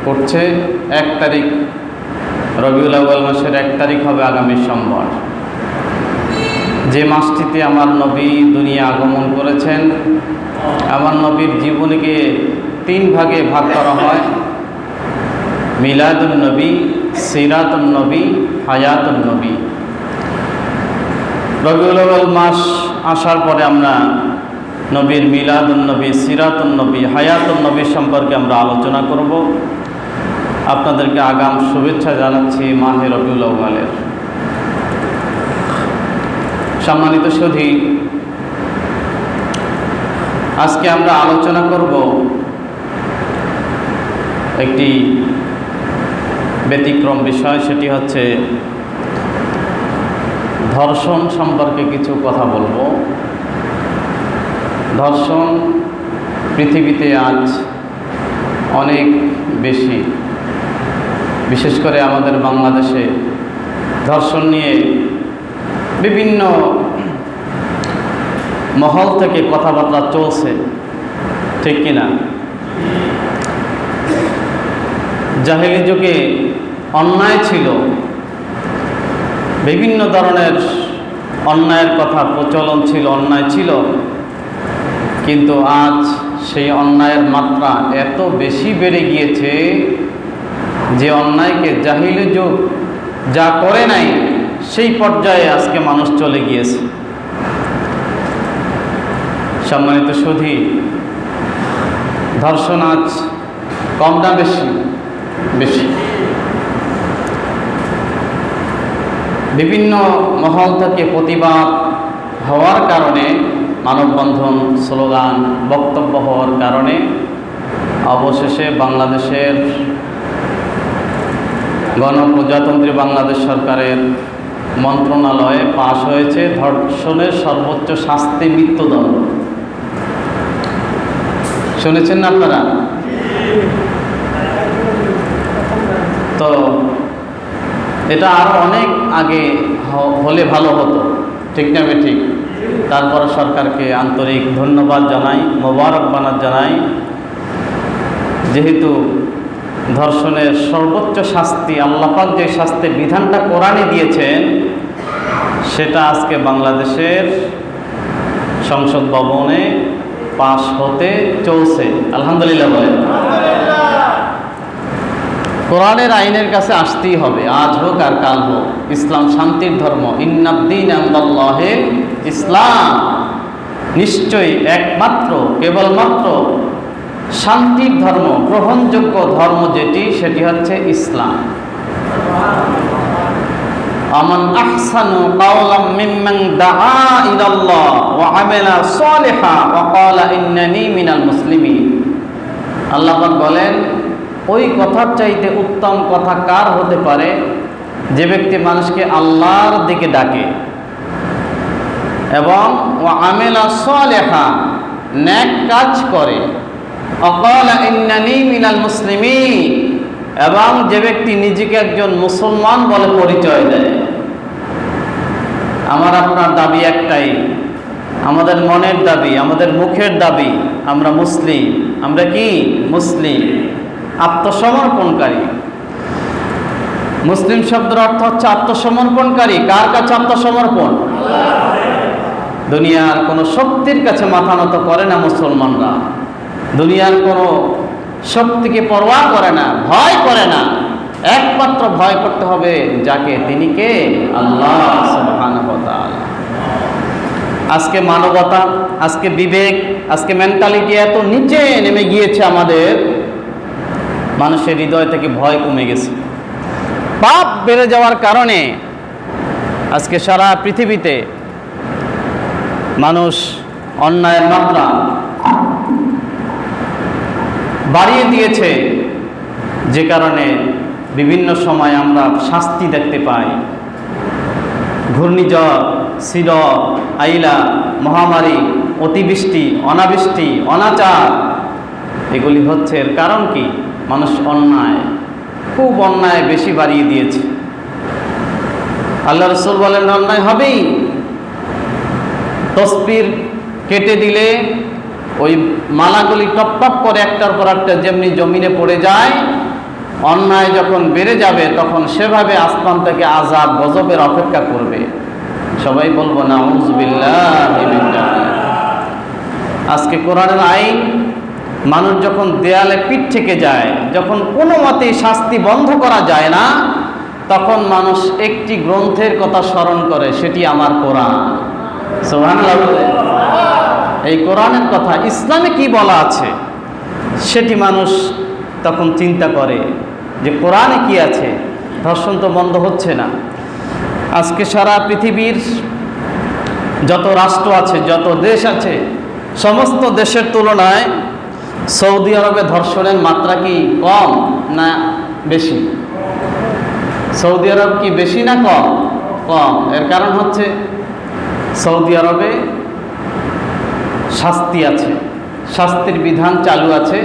পড়ছে 1 তারিখ রবিউল আউয়াল মাসের 1 তারিখ হবে আগামী সোমবার। যে মাসটিতে আমার নবী দুনিয়া আগমন করেছেন। আমার নবীর জীবনীকে 3 ভাগে ভাগ করা হয়: মিলাদুন নবী, সিরাতুন নবী, হায়াতুন নবী। রবিউল আউয়াল মাস আসার পরে আমরা নবীর মিলাদুন নবী, সিরাতুন নবী, হায়াতুন নবী সম্পর্কে আমরা আলোচনা করব। আপনাদেরকে আগাম শুভেচ্ছা জানাচ্ছি মাহে রবিউল আউয়ালের। সম্মানিত সুধী, আজকে আমরা আলোচনা করব একটি ব্যতিক্রম বিষয়, সেটি হচ্ছে ধর্ষণ সম্পর্কে কিছু কথা বলবো। ধর্ষণ পৃথিবীতে আজ অনেক বেশি, বিশেষ করে আমাদের বাংলাদেশে ধর্ষণ নিয়ে বিভিন্ন মহল থেকে কথাবার্তা চলছে, ঠিক কিনা? জাহেলি যুগে অন্যায় ছিল, বিভিন্ন ধরনের অন্যায়ের কথা প্রচলন ছিল, অন্যায় ছিল, কিন্তু আজ সেই অন্যায়ের মাত্রা এত বেশি বেড়ে গিয়েছে যে অন্যায়কে জাহিলি যুগ যা করে নাই সেই পর্যায়ে আজকে মানুষ চলে গিয়েছে। সম্মানিত সুধী, ধর্ষণ আজ কম না বেশি? বেশি। বিভিন্ন মহল থেকে প্রতিবাদ হওয়ার কারণে, মানববন্ধন, স্লোগান, বক্তব্য হওয়ার কারণে অবশেষে বাংলাদেশের গণপ্রজাতন্ত্রী বাংলাদেশ সরকারের মন্ত্রণালয়ে পাশ হয়েছে ধর্ষণের সর্বোচ্চ শাস্তি মৃত্যুদণ্ড। শুনেছেন না আপনারা? তো এটা আরও অনেক আগে হলে ভালো হতো, ঠিক না ঠিক? তারপরে সরকারকে আন্তরিক ধন্যবাদ জানাই, মোবারকবাদ জানাই, যেহেতু ধর্ষণের সর্বোচ্চ শাস্তি, আল্লাহ পাক যে শাস্তির বিধানটা কোরআনে দিয়েছেন সেটা আজকে বাংলাদেশের সংসদ ভবনে পাশ হতে চলছে। আলহামদুলিল্লাহ বলেন। কোরআনের আইনের কাছে আসতেই হবে, আজ হোক আর কাল হোক। ইসলাম শান্তির ধর্ম, ইন্নাদ্দীন ইনদাল্লাহি ইসলাম। নিশ্চয়ই একমাত্র, কেবলমাত্র শান্তির ধর্ম, গ্রহণযোগ্য ধর্ম যেটি, সেটি হচ্ছে ইসলাম। আমান আহসানু কাওলাম মিম্মান দাআ ইলাল্লাহ ওয়া আমিলা সালিহা ওয়া ক্বালা ইন্নানী মিনাল মুসলিমিন। আল্লাহ পাক বলেন, ওই কথার চাইতে উত্তম কথা কার হতে পারে যে ব্যক্তি মানুষকে আল্লাহর দিকে ডাকে এবং ওয়া আমিলা সালিহা, নেক কাজ করে, অকালা ইন্নানী মিনাল মুসলিমিন, এবং যে ব্যক্তি নিজেকে একজন মুসলমান বলে পরিচয় দেয়। আমার আপনার দাবি একটাই, আমাদের মনের দাবি, আমাদের মুখের দাবি, আমরা মুসলিম। আমরা কি মুসলিম? আত্মসমর্পণকারী। মুসলিম শব্দের অর্থ হচ্ছে আত্মসমর্পণকারী। কার কাছে আত্মসমর্পণ? দুনিয়ার কোনো শক্তির কাছে মাথা নত করে না মুসলমানরা। দুনিয়ার কোনো শক্তিকে পরোয়া করে না, ভয় করে না। একমাত্র ভয় করতে হবে যাকে, তিনি কে? আল্লাহ সুবহানাহু ওয়া তাআলা। আজকে মানবতা, আজকে বিবেক, আজকে মেন্টালিটি এত নিচে নেমে গিয়েছে, আমাদের মানুষের হৃদয় থেকে ভয় কমে গেছে। পাপ বেড়ে যাওয়ার কারণে আজকে সারা পৃথিবীতে মানুষ অন্যায়ের মাত্রা বাড়িয়ে দিয়েছে, যে কারণে বিভিন্ন সময় আমরা শাস্তি দেখতে পাই। ঘূর্ণিঝড়, সিডর, আইলা, মহামারী, অতিবৃষ্টি, অনাবৃষ্টি, অনাচার, এগুলি হচ্ছে। এর কারণ কি? মানুষ অন্যায়, খুব অন্যায় বেশি বাড়িয়ে দিয়েছে। আল্লাহ রাসূল বলেন, অন্যায় হবেই। তসবির কেটে দিলে ওই মালাগুলি টপ টপ করে একটার পর একটা যেমনি জমিনে পড়ে যায়, অন্যায় যখন বেড়ে যাবে তখন সেভাবে আসমান থেকে আযাব গজবের অপেক্ষা করবে। সবাই বলবো নাউযুবিল্লাহি মিন যালিক। আজকে কোরআনের আইন মানুষ যখন দেয়ালে পিঠ থেকে যায়, যখন কোনো মতেই শাস্তি বন্ধ করা যায় না, তখন মানুষ একটি গ্রন্থের কথা স্মরণ করে, সেটি আমার কোরআন। সুবহানাল্লাহ বলে। এই কোরআনের কথা ইসলামে কি বলা আছে সেটি মানুষ তখন চিন্তা করে যে কোরআনে কি আছে। ধর্ষণ তো বন্ধ হচ্ছে না। আজকে সারা পৃথিবীর যত রাষ্ট্র আছে, যত দেশ আছে, সমস্ত দেশের তুলনায় সৌদি আরবে ধর্ষণের মাত্রা কি কম না বেশি? সৌদি আরব কি বেশি না কম? কম। এর কারণ হচ্ছে সৌদি আরবে শাস্তি আছে, শাস্তির বিধান চালু আছে,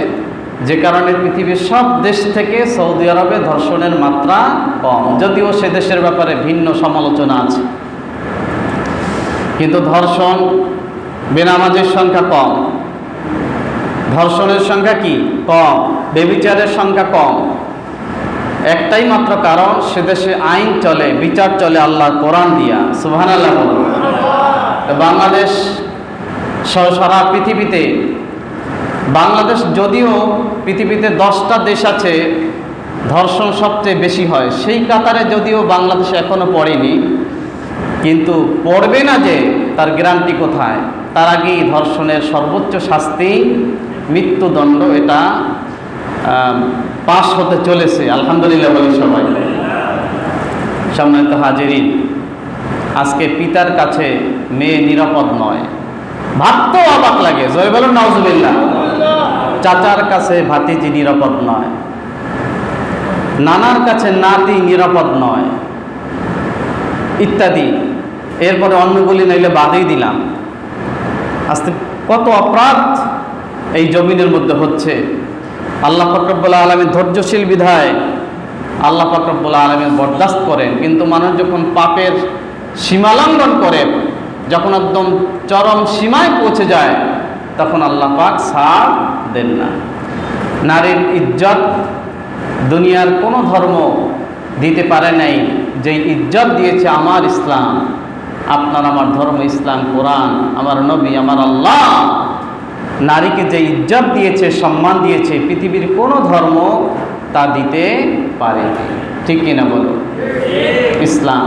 যে কারণে পৃথিবীর সব দেশ থেকে সৌদি আরবে ধর্ষণের মাত্রা কম, যদিও সে দেশের ব্যাপারে ভিন্ন সমালোচনা আছে। কিন্তু ধর্ষণ, বেনামাজের সংখ্যা কম, ধর্ষণের সংখ্যা কি কম, বেবিচারের সংখ্যা কম। একটাই মাত্র কারণ, সে দেশে আইন চলে, বিচার চলে আল্লাহর কোরআন দিয়া। সুবহানাল্লাহ। বাংলাদেশ সারা পৃথিবীতে, বাংলাদেশ যদিও পৃথিবীতে 10টা দেশ আছে ধর্ষণ সবচেয়ে বেশি হয়, সেই কাতারে যদিও বাংলাদেশ এখনো পড়েনি, কিন্তু পড়বে না যে তার গ্যারান্টি কোথায়? তার আগেই ধর্ষণের সর্বোচ্চ শাস্তি মৃত্যুদণ্ড, এটা পাশ হতে চলেছে। আলহামদুলিল্লাহ বলি সবাই। সম্মানিত হাজিরিন, আজকে পিতার কাছে মেয়ে নিরাপদ নয়, ভাবতেও অবাক লাগে। জয় বলুন নাউজুবিল্লাহ। চাচার কাছে ভাতিজি নিরাপদ নয়, নানার কাছে নাতি নিরাপদ নয়, ইত্যাদি। এরপরে অন্যগুলি নাইলে বাদেই দিলাম। আজকে কত অপরাধ এই জমিনের মধ্যে হচ্ছে। আল্লাহ পাক রব্বুল আলামিন ধৈর্যশীল বিধায় আল্লাহ পাক রব্বুল আলামিন বরদাস্ত করেন, কিন্তু মানুষ যখন পাপের সীমালঙ্ঘন করে, যখন একদম চরম সীমায় পৌঁছে যায়, তখন আল্লাহ পাক ছাড় দেন না। নারীর ইজ্জত দুনিয়ার কোনো ধর্ম দিতে পারে নাই যে ইজ্জত দিয়েছে আমার ইসলাম। আপনার আমার ধর্ম ইসলাম, কোরআন, আমার নবী, আমার আল্লাহ নারীকে যে ইজ্জত দিয়েছে, সম্মান দিয়েছে, পৃথিবীর কোনো ধর্ম তা দিতে পারে। ঠিক কিনা বলো? ইসলাম।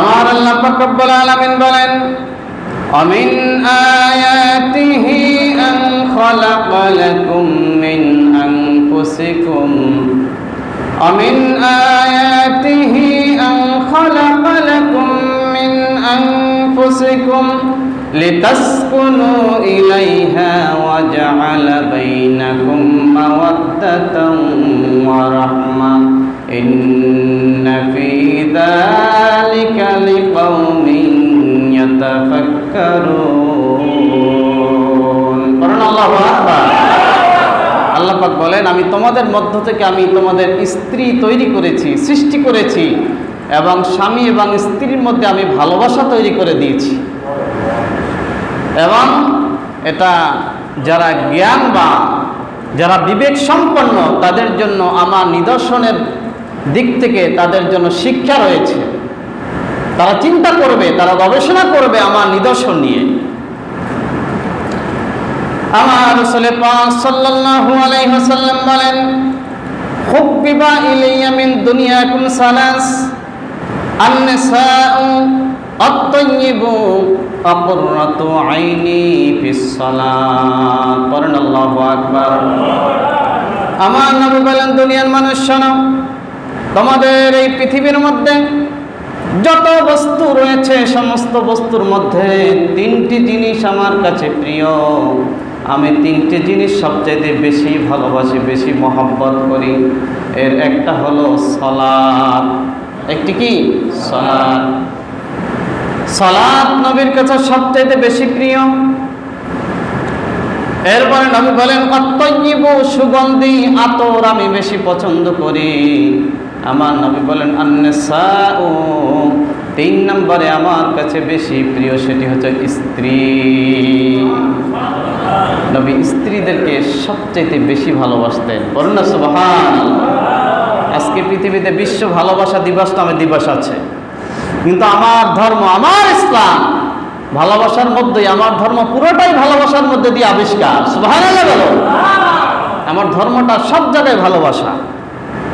আমার আল্লাহ পাক রব্বুল আলামিন বলেন, আমিন আয়াতিহি আন খালাকা লাকুম মিন আনফুসিকুম, আমিন আয়াতিহি আন খালাকা লাকুম মিন আনফুসিকুম লিতাসকুনু ইলাইহা ওয়া জাআলা বাইনাকুম মাওয়াদ্দাতান ওয়া রাহমা ইন্না ফী যালিকা লিকাওমিন ইয়াতাফাক্কারুন। আল্লাহু আকবার। আল্লাহ পাক বলেন, আমি তোমাদের মধ্য থেকে আমি তোমাদের স্ত্রী তৈরি করেছি, সৃষ্টি করেছি, এবং স্বামী এবং স্ত্রীর মধ্যে আমি ভালোবাসা তৈরি করে দিয়েছি। এবং এটা যারা জ্ঞান বা যারা বিবেক সম্পন্ন তাদের জন্য আমার নিদর্শনের দিক থেকে তাদের জন্য শিক্ষা রয়েছে। তারা চিন্তা করবে, তারা গবেষণা করবে আমার নিদর্শন নিয়ে। আমার রাসূল পাক সাল্লাল্লাহু আলাইহি ওয়াসাল্লাম বলেন, হুব্বিবা ইলাইয়া মিন দুনিয়াকুম সালাস, আন-নিসাউ আত-তাইয়্যিবু ওয়া কুররাতু আইনি ফিস সালাত। পড়েন আল্লাহু আকবার। আমার নবী বলেন, দুনিয়ার মানুষ শোনো, তোমাদের এই পৃথিবীর মধ্যে যত বস্তু রয়েছে সমস্ত বস্তুর মধ্যে 3টি জিনিস আমার কাছে প্রিয়। আমি 3টি জিনিস সবচাইতে বেশি ভালোবাসি, বেশি মহব্বত করি। এর একটা হলো সালাত। একটি কি? সালাত। সালাত নবীর কাছে সবচাইতে বেশি প্রিয়। এরপরে নবী বলেন, আত-তাইয়্যিবু, সুগন্ধি আতর আমি বেশি পছন্দ করি। আমার নবী বলেন, আন-নিসাউ, 3 নম্বরে আমার কাছে বেশি প্রিয়, সেটি হচ্ছে স্ত্রী। নবী স্ত্রীদেরকে সবচাইতে বেশি ভালোবাসতেন। বলুন না সুবহানাল্লাহ। আজকে পৃথিবীতে বিশ্ব ভালোবাসা দিবস নামে দিবস আছে, কিন্তু আমার ধর্ম, আমার ইসলাম ভালোবাসার মধ্যেই, আমার ধর্ম পুরোটাই ভালোবাসার মধ্যে দিয়ে আবিষ্কার। সুবহানাল্লাহ বলো। আমার ধর্মটা সব জায়গায় ভালোবাসা,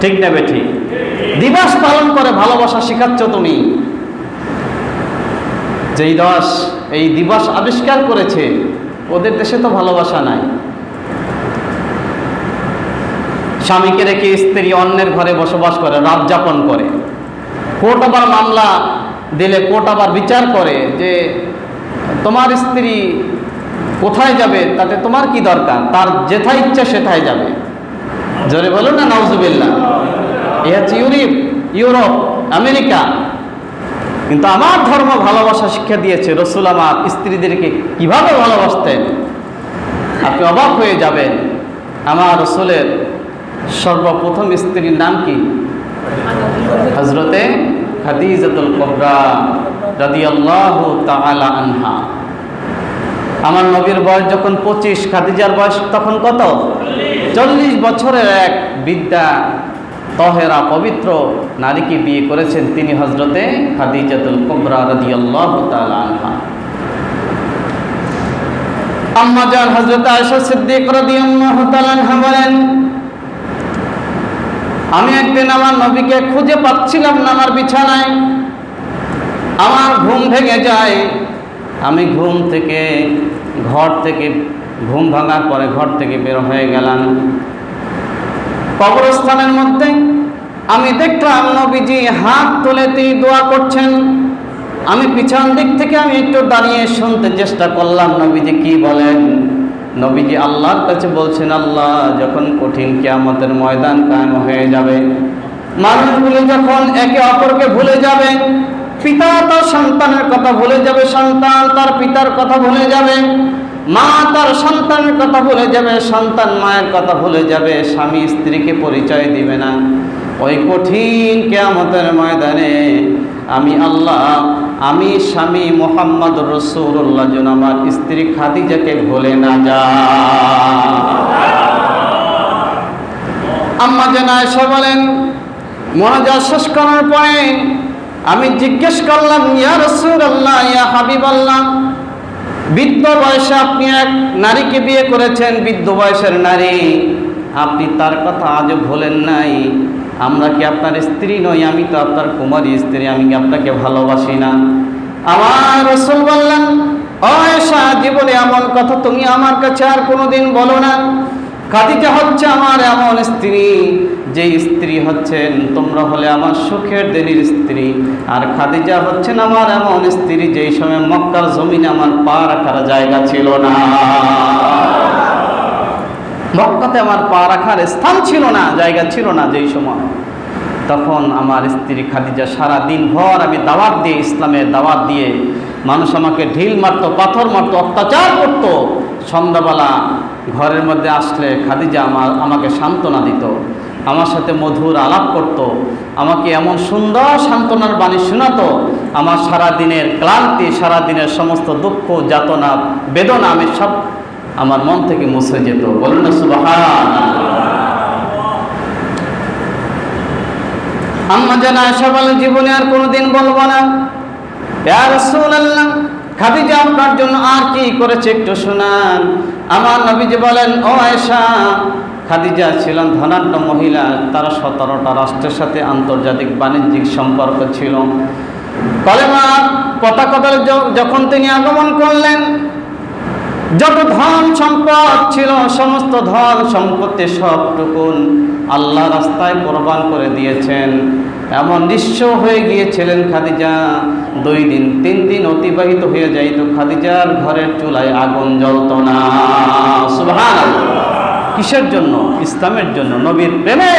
ঠিক না বেঠিক? দিবস পালন করে ভালোবাসা শেখাচ্ছ তুমি। যেই দেশ এই দিবস আবিষ্কার করেছে ওদের দেশে তো ভালোবাসা নাই। স্বামীকে রেখে স্ত্রী অন্যের ঘরে বসবাস করে, রাত যাপন করে। কোর্ট আবার মামলা দিলে কোর্ট আবার বিচার করে যে তোমার স্ত্রী কোথায় যাবে তাতে তোমার কি দরকার, তার যেথায় ইচ্ছা সেথায় যাবে। জোরে বলুন না নাউজুবিল্লাহ। এ হচ্ছে ইউরোপ, আমেরিকা। কিন্তু আমার ধর্ম ভালোবাসা শিক্ষা দিয়েছে। রসুল আমার স্ত্রীদেরকে কিভাবে ভালোবাসতেন আপনি অবাক হয়ে যাবেন। আমার রসুলের সর্বপ্রথম স্ত্রীর নাম কি? হযরতে খাদিজাতুল কুবরা রাদিয়াল্লাহু তাআলা আনহা। আমার নবীর বয়স যখন 25, খাদিজার বয়স তখন কত? 40 বছরের এক বিদ্যা তহেরা পবিত্র নারীকে বিয়ে করেছেন তিনি, হযরতে খাদিজাতুল কুবরা রাদিয়াল্লাহু তাআলা আনহা। আম্মা জান হযরত আয়েশা সিদ্দিকা রাদিয়াল্লাহু তাআলা আনহা বলেন, আমি একদিন আমার নবীকে খুঁজে পাচ্ছিলাম না আমার বিছানায়। আমার ঘুম ভেঙে যায়। আমি ঘুম ভাঙার পরে ঘর থেকে বের হয়ে গেলাম। কবরস্থানের মধ্যে আমি দেখলাম নবীজি হাত তুলে তিনি দোয়া করছেন। আমি পিছন দিক থেকে আমি একটু দাঁড়িয়ে শুনতে চেষ্টা করলাম নবীজি কি বলেন। নবীজি আল্লাহর কাছে বলছেন, আল্লাহ যখন কঠিন কিয়ামতের ময়দান কায়েম হয়ে যাবে, মানুষগুলো যখন একে অপরকে ভুলে যাবে, পিতা তার সন্তানের কথা ভুলে যাবে, সন্তান তার পিতার কথা ভুলে যাবে, মা তার সন্তানের কথা ভুলে যাবে, সন্তান মায়ের কথা ভুলে যাবে, স্বামী স্ত্রীকে পরিচয় দিবে না, ওই কঠিন কিয়ামতের ময়দানে আমি আল্লাহ, আমি স্বামী মুহাম্মদ রাসূলুল্লাহ যেন আমার স্ত্রী খাদিজাকে ভুলে না যায়। আম্মা জান আয়েশা বলেন, মোনাজাত শেষ করার পরে আমি জিজ্ঞেস করলাম, ইয়া রাসূলুল্লাহ, ইয়া হাবিবাল্লাহ, বৃদ্ধ বয়সে আপনি এক নারীকে বিয়ে করেছেন, বৃদ্ধ বয়সের নারী, আপনি তার কথা আজও ভোলেন নাই। আমরা কি আপনার স্ত্রী নই? আমি তো আপনার কুমারী স্ত্রী, আমি কি আপনাকে ভালোবাসি না? আমার রাসূল বললেন, ও আয়েশা, জীবনে এমন কথা তুমি আমার কাছে আর কোনোদিন বলো না। খাদিজা হচ্ছে আমার এমন স্ত্রী, যে স্ত্রী হচ্ছেন তোমরা হলে আমার সুখের দিনের স্ত্রী, আর খাদিজা হচ্ছেন আমার এমন স্ত্রী যেই সময় মক্কার জমিনে আমার পা রাখার জায়গা ছিল না। মক্কাতে আমার পা রাখার স্থান ছিল না, জায়গা ছিল না যেই সময়। তখন আমার স্ত্রী খাদিজা সারা দিন ভর আমি দাওয়াত দিয়ে, ইসলামের দাওয়াত দিয়ে, মানুষ আমাকে ঢিল মারতো, পাথর মারতো, অত্যাচার করতো। সন্ধ্যাবেলা ঘরের মধ্যে আসলে খাদিজা আমাকে সান্ত্বনা দিত, আমার সাথে মধুর আলাপ করত, আমাকে এমন সুন্দর সান্ত্বনার বাণী শোনাতো, আমার সারা দিনের ক্লান্তি, সারা দিনের সমস্ত দুঃখ, যাতনা, বেদনা আমি সব আমার মন থেকে মুছে যেত। বলুন না সুবহানাল্লাহ। আম্মা জান আয়েশা বলেন, জীবনে আর কোনোদিন বলবো না। ইয়া রাসূলুল্লাহ, খাদিজা আপনার জন্য আর কি করেছে একটু শোনান। আমার নবীজি বলেন, ও আয়েশা, খাদিজা ছিলেন ধনাঢ্য মহিলা, তার 17টা রাষ্ট্রের সাথে আন্তর্জাতিক বাণিজ্যিক সম্পর্ক ছিল। কলেমার পতাকা যখন তিনি আগমন করলেন, যত ধন সম্পদ ছিল সমস্ত ধন সম্পত্তি সবটুকুন আল্লাহ রাস্তায় কোরবান করে দিয়েছেন। এমন নিঃস্ব হয়ে গিয়েছিলেন খাদিজা, 2 দিন 3 দিন অতিবাহিত হয়ে যাইত, খাদিজার ঘরের চুলায় আগুন জ্বলত না। সুবহানাল্লাহ। কিসের জন্য? ইসলামের জন্য, নবীর প্রেমে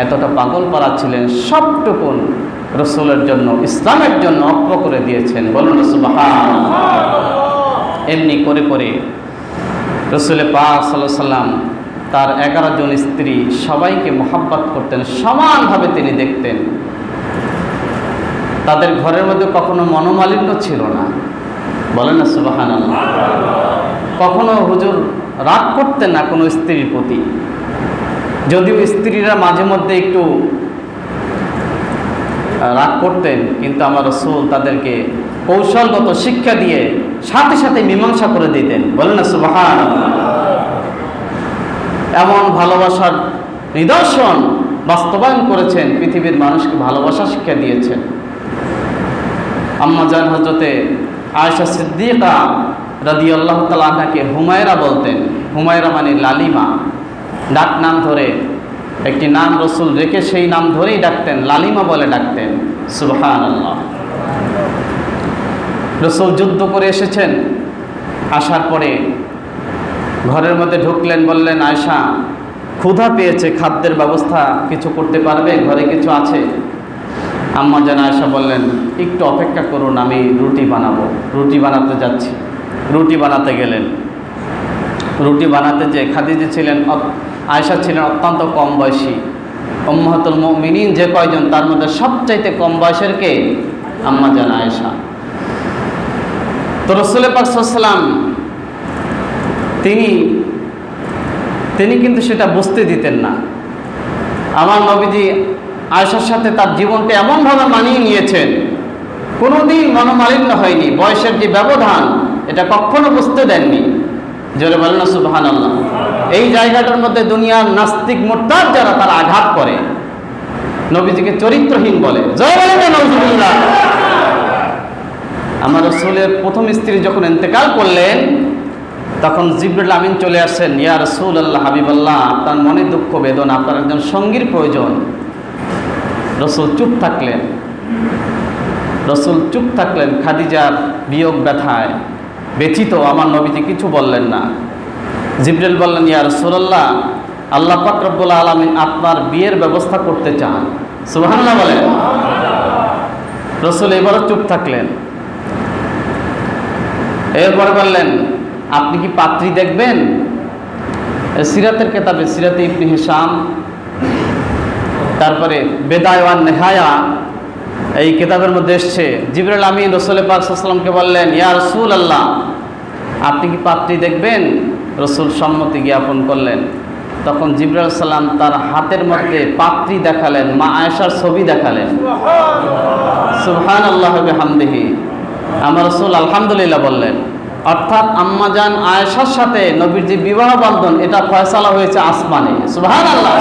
এতটা পাগল পারা ছিলেন, সবটুকুন রসুলের জন্য, ইসলামের জন্য অর্পণ করে দিয়েছেন। বলুন সুবহানাল্লাহ। এমনি করে করে রসুল পাক সাল্লাল্লাহু আলাইহি সাল্লাম তার 11 জন স্ত্রী সবাইকে মোহাব্বত করতেন, সমানভাবে তিনি দেখতেন। তাদের ঘরের মধ্যে কখনো মনোমালিন্য ছিল না। বলেন না সুবহানাল্লাহ। কখনো হুজুর রাগ করতেন না কোনো স্ত্রীর প্রতি, যদিও স্ত্রীরা মাঝে মধ্যে একটু রাগ করতেন, কিন্তু আমার রাসূল তাদেরকে কৌশলগত শিক্ষা দিয়ে সাথে সাথে মীমাংসা করে দিতেন। বলেন না সুবহানাল্লাহ। এমন ভালোবাসার নিদর্শন বাস্তবায়ন করেছেন, পৃথিবীর মানুষকে ভালোবাসা শিক্ষা দিয়েছেন। আম্মা জান হযরতে আয়েশা সিদ্দিকা রাদিয়াল্লাহু তাআলা আনহাকে হুমায়রা বলতেন। হুমায়রা মানে লালিমা, ডাক নাম ধরে একটি নাম রাসূল রেখে সেই নাম ধরেই ডাকতেন, লালিমা বলে ডাকতেন। সুবহানাল্লাহ। রাসূল যুদ্ধ করে এসেছেন, আসার পরে ঘরের মধ্যে ঢুকলেন, বললেন আয়েশা ক্ষুধা পেয়েছে, খাদ্যের ব্যবস্থা কিছু করতে পারবে, ঘরে কিছু আছে? আম্মা জান আয়েশা বললেন একটু অপেক্ষা করুন, আমি রুটি বানাবো, রুটি বানাতে যাচ্ছি। রুটি বানাতে গেলেন। রুটি বানাতে যে খাদিজা ছিলেন, আয়েশা ছিলেন অত্যন্ত কম বয়সী। উম্মাহাতুল মুমিনিন যে কয়জন, তার মধ্যে সবচাইতে কম বয়সের কে? আম্মা জান আয়েশা। তো রাসূল পাক সাল্লাল্লাহু আলাইহি ওয়াসাল্লাম তিনি কিন্তু সেটা বুঝতে দিতেন না। আমার নবীজি আয়েশার সাথে তার জীবনটা এমনভাবে মানিয়ে নিয়েছেন, কোনোদিন মনোমালিন্য হয়নি। বয়সের যে ব্যবধান, এটা কখনো বুঝতে দেননি। জোরে বলেন না সুবহানাল্লাহ। এই জায়গাটার মধ্যে দুনিয়ার নাস্তিক মুরতাদ যারা, তারা আঘাত করে, নবীজিকে চরিত্রহীন বলে। জয় বলেন না নাউজুবিল্লাহ। আমার রাসূলের প্রথম স্ত্রী যখন ইন্তেকাল করলেন, তখন জিবরিল আমিন চলে আসছেন। ইয়া রাসূলুল্লাহ, হাবিবাল্লাহ, আপনার মনে দুঃখ বেদনা, আপনার একজন সঙ্গীর প্রয়োজন। রাসূল চুপ থাকলেন। রাসূল চুপ থাকলেন খাদিজার বিয়োগ ব্যথায় ব্যথিত। আমার নবীজি কিছু বললেন না। জিবরিল বললেন ইয়া রাসূলুল্লাহ, আল্লাহ পাক রব্বুল আলামিন আপনার বিয়ের ব্যবস্থা করতে চান। সুবহানাল্লাহ বলেন। রাসূল এবারও চুপ থাকলেন। এরপর বললেন আপনি কি পাত্রী দেখবেন? সিরাতের কিতাবে সিরাতে ইবনে হিশাম, তারপরে বেদায়া ওয়ান নেহায়া, এই কিতাবের মধ্যে এসছে জিবরিল আমিন রাসূল পাক সাল্লাল্লাহু আলাইহি ওয়াসাল্লামকে বললেন ইয়া রাসূলুল্লাহ, আপনি কি পাত্রী দেখবেন? রাসূল সম্মতি জ্ঞাপন করলেন। তখন জিবরিল সালাম তার হাতের মধ্যে পাত্রী দেখালেন, মা আয়েশার ছবি দেখালেন। সুবহানাল্লাহ ওয়া বিহামদিহি। আমার রাসূল আলহামদুলিল্লাহ বললেন। অর্থাৎ আম্মা জান আয়েশার সাথে নবীর যে বিবাহ বন্ধন, এটা ফয়সালা হয়েছে আসমানে। সুবহানাল্লাহ।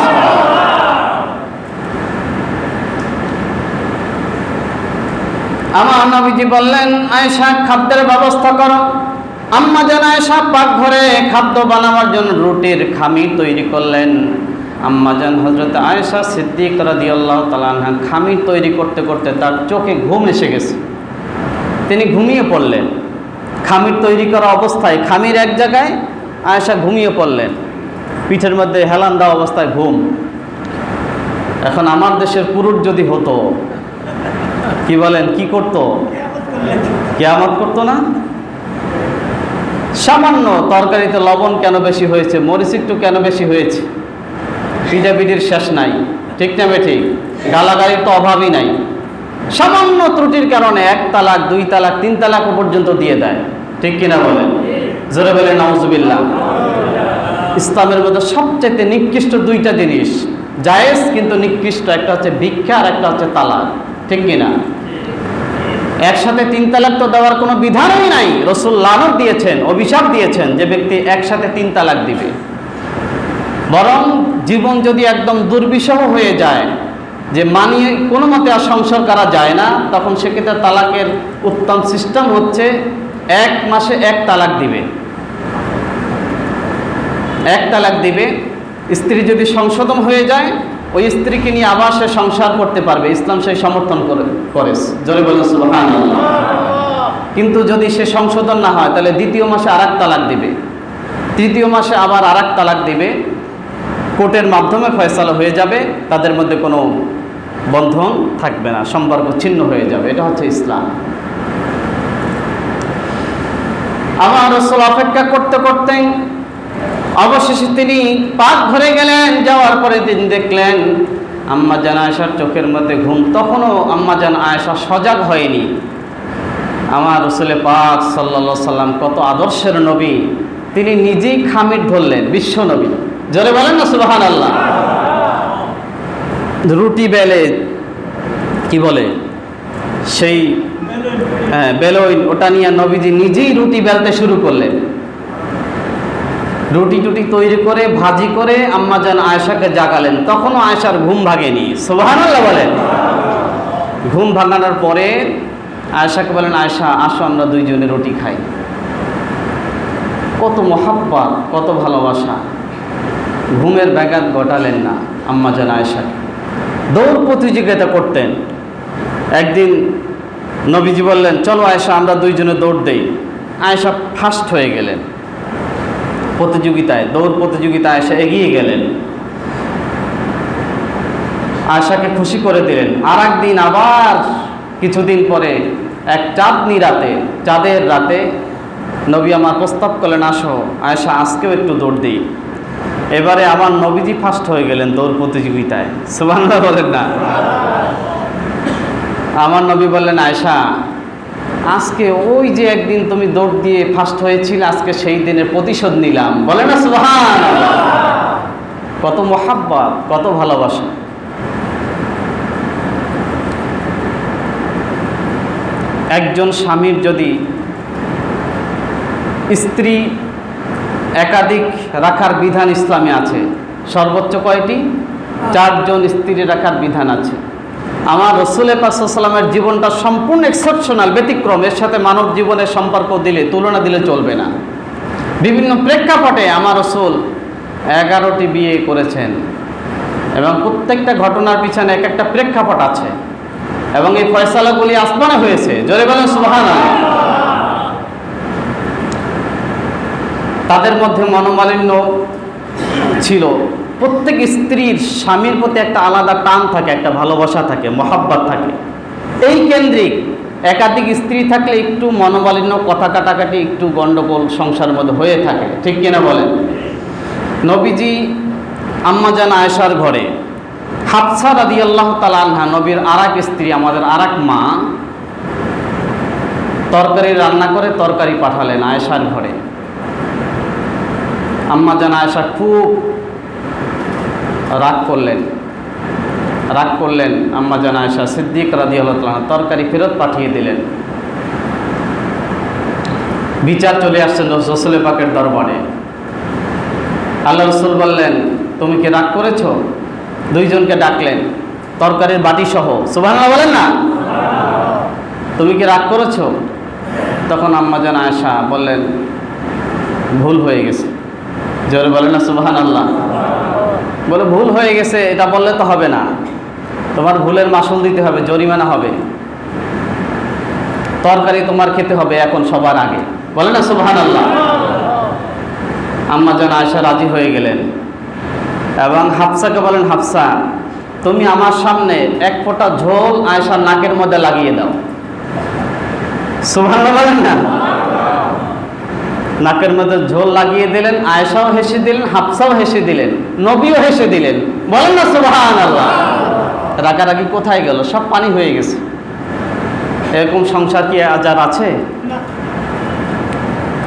আমার নবীজি বললেন আয়েশা খাদ্যের ব্যবস্থা করো। আম্মা জান আয়েশা পাকঘরে খাদ্য বানানোর জন্য রুটির খামির তৈরি করলেন। আম্মা জান হযরত আয়েশা সিদ্দিকা রাদিয়াল্লাহু তাআলা আনহা খামির তৈরি করতে করতে তার চোখে ঘুম এসে গেছে, তিনি ঘুমিয়ে পড়লেন। খামির তৈরি করা অবস্থায় খামির এক জায়গায়, আয়েশা ঘুমিয়ে পড়লেন, পিঠের মধ্যে হেলান দেওয়া অবস্থায় ঘুম। এখন আমার দেশের পুরুষ যদি হতো, কি বলেন, কি করতো? কিয়ামত করতো না? সামান্য তরকারিতে লবণ কেন বেশি হয়েছে, মরিচ একটু কেন বেশি হয়েছে, পিঠাপিঠির শেষ নাই, ঠিক না বেঠিক? গালাগালির তো অভাবই নাই। সামান্য ত্রুটির কারণে 1 তালাক 2 তালাক 3 তালাক পর্যন্ত দিয়ে দেয়, ঠিক কিনা বলেন? জোরে বলেন নাউজুবিল্লাহ। ইসলামের মধ্যে সবচেয়ে নিকৃষ্ট 2টা জিনিস জায়েজ কিন্তু নিকৃষ্ট, একটা হচ্ছে ভিক্ষা আর একটা হচ্ছে তালাক, ঠিক কিনা? একসাথে 3 তালাক তো দেওয়ার কোনো বিধানই নাই। রাসূল লানত দিয়েছেন, অভিশাপ দিয়েছেন যে ব্যক্তি একসাথে 3 তালাক দিবে। বরং জীবন যদি একদম দুর্বিষহ হয়ে যায়, যে মানিয়ে কোনো মতে আর সংসার করা যায় না, তখন সেক্ষেত্রে তালাকের উত্তম সিস্টেম হচ্ছে 1 মাসে 1 তালাক দিবে। 1 তালাক দিবে। স্ত্রী যদি সংশোধন হয়ে যায়, ওই স্ত্রীকে নিয়ে আবার সে সংসার করতে পারবে, ইসলাম সেই সমর্থন করে। জোরে বলেন সুবহানাল্লাহ। কিন্তু যদি সে সংশোধন না হয়, তাহলে 2য় মাসে আর 1 তালাক দিবে, 3য় মাসে আবার আর 1 তালাক দিবে। কোর্টের মাধ্যমে ফয়সালা হয়ে যাবে, তাদের মধ্যে কোনো বন্ধন থাকবে না, সম্পর্ক ছিন্ন হয়ে যাবে। এটা হচ্ছে ইসলাম। আমার রাসূল অপেক্ষা করতে করতে অবশেষে তিনি পাক ঘরে গেলেন। যাওয়ার পরে তিনি দেখলেন আম্মা জান আয়েশার চোখের মধ্যে ঘুম। তখনও আম্মা জান আয়েশা সজাগ হয়নি। আমার রাসূল পাক সাল্লাল্লাহু আলাইহি সাল্লাম কত আদর্শের নবী, তিনি নিজেই খামির ধরলেন, বিশ্বনবী। জোরে বলেন না সুবহানাল্লাহ। রুটি বেলে, কি বলে সেই বেলইন, ওটা নিয়ে নবীজি নিজেই রুটি বেলতে শুরু করলেন। রুটি টুটি তৈরি করে ভাজি করে আম্মাজান আয়েশাকে জাগালেন। তখনও আয়েশার ঘুম ভাঙেনি। সুবহানাল্লাহ বলেন। ঘুম ভাঙানোর পরে আয়েশাকে বলেন, আয়েশা আসো আমরা দুইজনে রুটি খাই। কত মহাব্বত, কত ভালোবাসা। ঘুমের ব্যাঘাত ঘটালেন না আম্মাজান আয়েশাকে। দৌড় প্রতিযোগিতা করতেন। একদিন নবীজি বললেন, চলো আয়েশা আমরা দুইজনে দৌড় দেই। আয়েশা ফার্স্ট হয়ে গেলেন প্রতিযোগিতায়, দৌড় প্রতিযোগিতায় আয়েশা এগিয়ে গেলেন। আয়েশাকে খুশি করে দিলেন। আর একদিন আবার কিছুদিন পরে এক চাঁদের রাতে নবী আমার প্রস্তাব করলেন, আসো আয়েশা আজকেও একটু দৌড় দিই। এবারে আমার নবীজি ফার্স্ট হয়ে গেলেন দৌড় প্রতিযোগিতায়। সুবহানাল্লাহ বলেন না। আমার নবী বললেন, আয়েশা আজকে ওই যে একদিন তুমি দৌড় দিয়ে ফার্স্ট হয়েছিলে, আজকে সেই দিনের প্রতিশোধ নিলাম। বলে না সুবহানাল্লাহ। কত মহাব্বত, কত ভালোবাসা। একজন স্বামীর যদি স্ত্রী একাধিক রাখার বিধান ইসলামে আছে। সর্বোচ্চ কয়টি? 4 জন স্ত্রী রাখার বিধান আছে। আমার রাসূল পাক সাল্লাল্লাহু আলাইহি ওয়াসাল্লামের জীবনটা সম্পূর্ণ এক্সেপশনাল, ব্যতিক্রম। এর সাথে মানব জীবনের সম্পর্ক দিলে, তুলনা দিলে চলবে না। বিভিন্ন প্রেক্ষাপটে আমার রাসূল 11টি বিয়ে করেছেন এবং প্রত্যেকটা ঘটনার পিছনে এক একটা প্রেক্ষাপট আছে এবং এই ফয়সালাগুলি আসমানে হয়েছে। জোরে বলেন সুবহানাল্লাহ। তাদের মধ্যে মনোমালিন্য ছিল। প্রত্যেক স্ত্রীর স্বামীর প্রতি একটা আলাদা টান থাকে, একটা ভালোবাসা থাকে, মহাব্বত থাকে। এই কেন্দ্রিক একাধিক স্ত্রী থাকলে একটু মনোমালিন্য, কথা কাটাকাটি, একটু গণ্ডগোল সংসারের মধ্যে হয়ে থাকে, ঠিক কিনা বলেন? নবীজি আম্মাজান আয়েশার ঘরে হাফসা রাদিয়াল্লাহু তাআলা আনহা, নবীর আরেক স্ত্রী, আমাদের আরেক মা, তরকারি রান্না করে তরকারি পাঠালেন আয়েশার ঘরে। আম্মাজান আয়েশা খুব রাগ করলেন। আম্মাজান আয়েশা সিদ্দিক রাদিয়াল্লাহু তাআলা তরকারি ফেরত পাঠিয়ে দিলেন। বিচার চলে আসছে রাসূল পাকের দরবারে। আল্লাহ রাসূল বললেন, তুমি কি রাগ করেছো? দুইজনকে ডাকলেন তরকারির বাটি সহ। সুবহানাল্লাহ বলেন না। তুমি কি রাগ করেছো? তখন আম্মাজান আয়েশা বললেন, ভুল হয়ে গেছে। জোরে বলেন না সুবহানাল্লাহ। বলে ভুল হয়ে গেছে এটা বললে তো হবে না, তোমার ভুলের মাসুল দিতে হবে, জরিমানা হবে, তরকারি তোমার খেতে হবে এখন সবার আগে। বলে না সুবহানাল্লাহ। আম্মাজান আয়েশা রাজি হয়ে গেলেন এবং হাফসাকে বলেন, হাফসা তুমি আমার সামনে এক ফোঁটা ঝোল আয়েশার নাকের মধ্যে লাগিয়ে দাও। সুবহানাল্লাহ বলেন না। নাকের মধ্যে ঝোল লাগিয়ে দিলেন। আয়েশাও হেসে দিলেন, হাফসাও হেসে দিলেন, নবীও হেসে দিলেন। বলেন না সুবহানাল্লাহ। রাগারাগি কোথায় গেল? সব পানি হয়ে গেছে। এরকম সংসার কি আজ আর আছে?